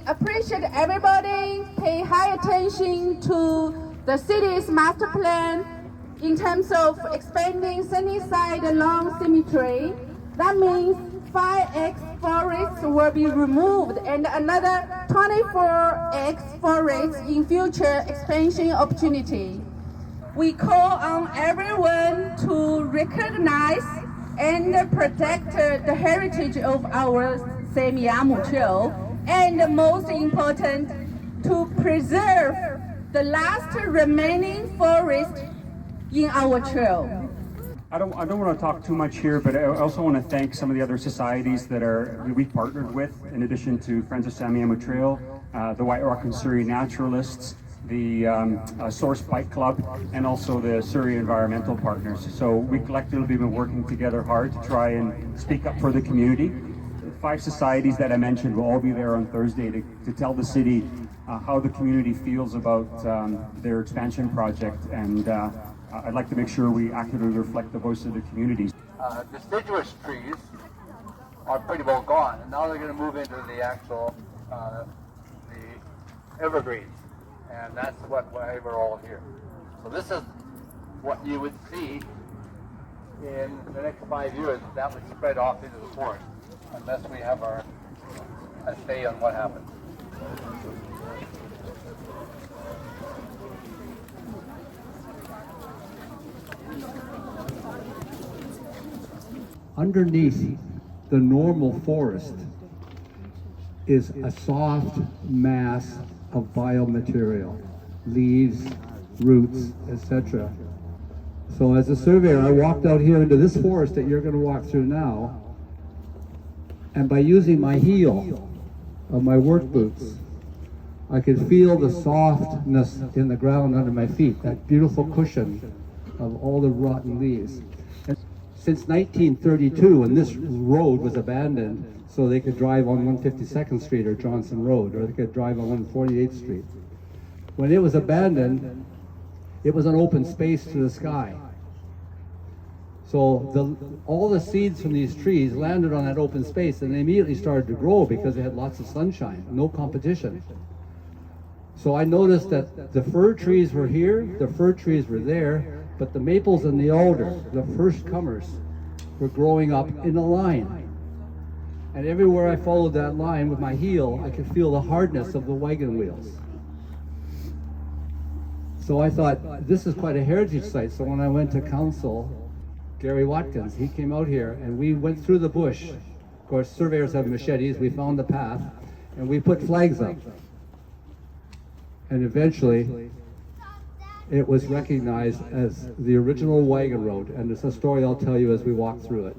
appreciate everybody pay high attention to the city's master plan in terms of expanding Sunnyside Lawn Cemetery. That means 5x forests will be removed and another 24x forests in future expansion opportunity. We call on everyone to recognize and protect the heritage of our Semiahmoo Trail, and most important, to preserve the last remaining forest in our trail. I don't want to talk too much here, but I also want to thank some of the other societies that we've partnered with, in addition to Friends of Semiahmoo Trail, the White Rock and Surrey Naturalists, the Source Bike Club, and also the Surrey Environmental Partners. So we collectively have been working together hard to try and speak up for the community. The 5 societies that I mentioned will all be there on Thursday to tell the city how the community feels about their expansion project, and I'd like to make sure we accurately reflect the voice of the community. Deciduous trees are pretty well gone, and now they're going to move into the actual the evergreens. And that's why we're all here. So this is what you would see in the next 5 years. That would spread off into the forest, unless we have a say on what happens. Underneath the normal forest is a soft mass of biomaterial, leaves, roots, etc. So as a surveyor, I walked out here into this forest that you're going to walk through now, and by using my heel of my work boots, I could feel the softness in the ground under my feet, that beautiful cushion of all the rotten leaves. And since 1932, when this road was abandoned, so they could drive on 152nd Street or Johnson Road, or they could drive on 148th Street. When it was abandoned, it was an open space to the sky. So all the seeds from these trees landed on that open space, and they immediately started to grow because they had lots of sunshine, no competition. So I noticed that the fir trees were here, the fir trees were there, but the maples and the alder, the first comers, were growing up in a line. And everywhere I followed that line with my heel, I could feel the hardness of the wagon wheels. So I thought, this is quite a heritage site. So when I went to council, Gary Watkins, he came out here and we went through the bush. Of course, surveyors have machetes. We found the path and we put flags up. And eventually, it was recognized as the original wagon road. And it's a story I'll tell you as we walk through it.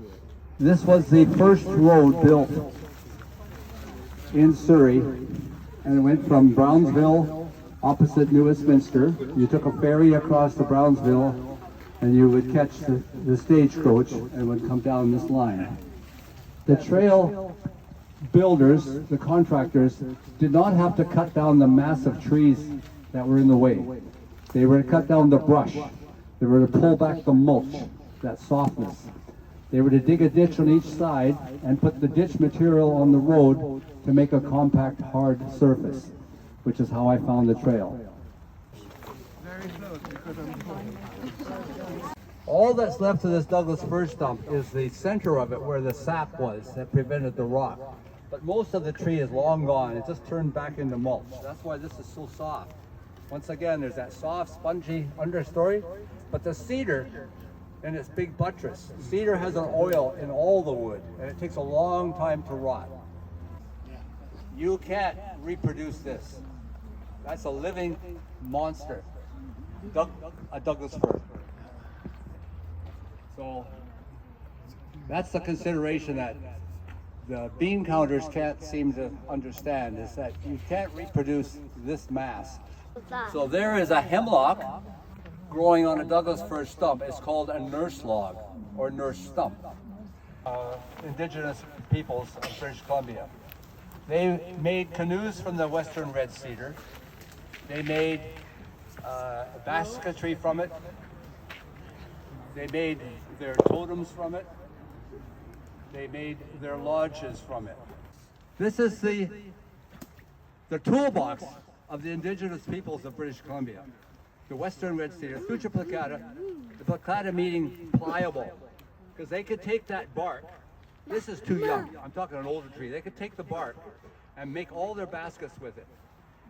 This was the first road built in Surrey, and it went from Brownsville, opposite New Westminster. You took a ferry across to Brownsville, and you would catch the stagecoach and would come down this line. The trail builders, the contractors, did not have to cut down the massive trees that were in the way. They were to cut down the brush. They were to pull back the mulch, that softness. They were to dig a ditch on each side and put the ditch material on the road to make a compact, hard surface, which is how I found the trail. All that's left of this Douglas fir stump is the center of it where the sap was that prevented the rot. But most of the tree is long gone. It just turned back into mulch. That's why this is so soft. Once again, there's that soft, spongy understory, but the cedar and its big buttress. Cedar has an oil in all the wood, and it takes a long time to rot. You can't reproduce this. That's a living monster, a Douglas fir. So that's the consideration that the bean counters can't seem to understand, is that you can't reproduce this mass. So there is a hemlock growing on a Douglas fir stump. It's called a nurse log or nurse stump. Indigenous peoples of British Columbia. They made canoes from the western red cedar. They made basketry from it. They made their totems from it. They made their lodges from it. This is the the toolbox of the indigenous peoples of British Columbia. The Western Red Cedar, Thuja plicata, the plicata meaning pliable, because they could take that bark. This is too young. I'm talking an older tree. They could take the bark and make all their baskets with it.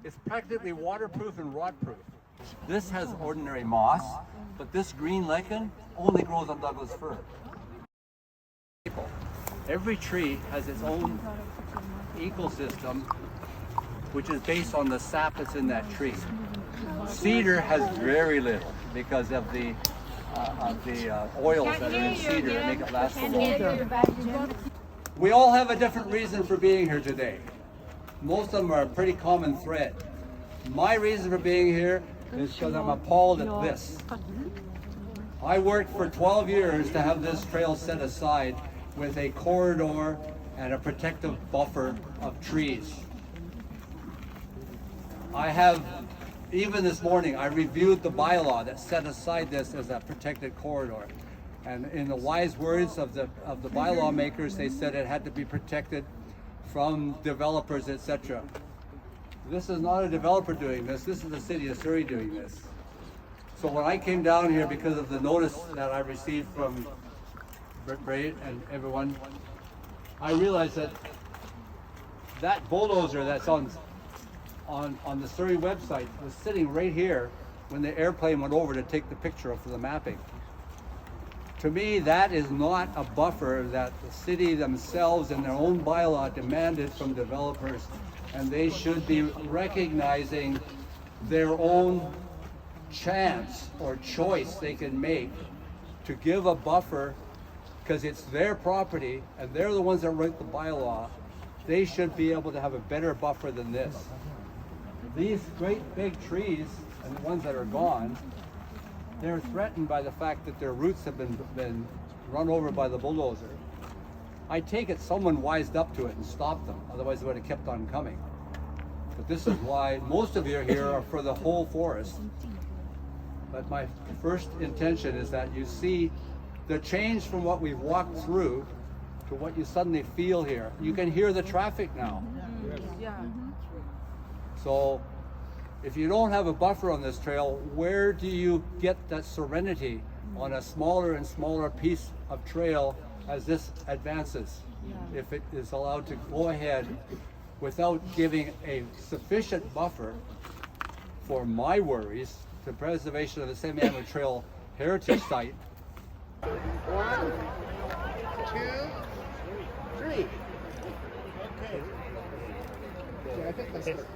It's practically waterproof and rot-proof. This has ordinary moss, but this green lichen only grows on Douglas fir. Every tree has its own ecosystem, which is based on the sap that's in that tree. Cedar has very little because of the oils that are in cedar that make it last so long. We all have a different reason for being here today. Most of them are a pretty common thread. My reason for being here is because I'm appalled at this. I worked for 12 years to have this trail set aside with a corridor and a protective buffer of trees. Even this morning, I reviewed the bylaw that set aside this as a protected corridor. And in the wise words of the bylaw makers, they said it had to be protected from developers, etc. This is not a developer doing this. This is the City of Surrey doing this. So when I came down here because of the notice that I received from Bray and everyone, I realized that that bulldozer that's on the Surrey website was sitting right here when the airplane went over to take the picture for the mapping. To me, that is not a buffer that the city themselves in their own bylaw demanded from developers, and they should be recognizing their own chance or choice they can make to give a buffer, because it's their property and they're the ones that write the bylaw. They should be able to have a better buffer than this. These great big trees and the ones that are gone, they're threatened by the fact that their roots have been run over by the bulldozer. I take it someone wised up to it and stopped them, otherwise they would have kept on coming. But this is why most of you here are for the whole forest. But my first intention is that you see the change from what we've walked through to what you suddenly feel here. You can hear the traffic now. Yeah. So if you don't have a buffer on this trail, where do you get that serenity on a smaller and smaller piece of trail as this advances? If it is allowed to go ahead without giving a sufficient buffer for my worries to preservation of the Semiahmoo Trail heritage site. 1, 2, 3. Okay. Yeah, I think that's good.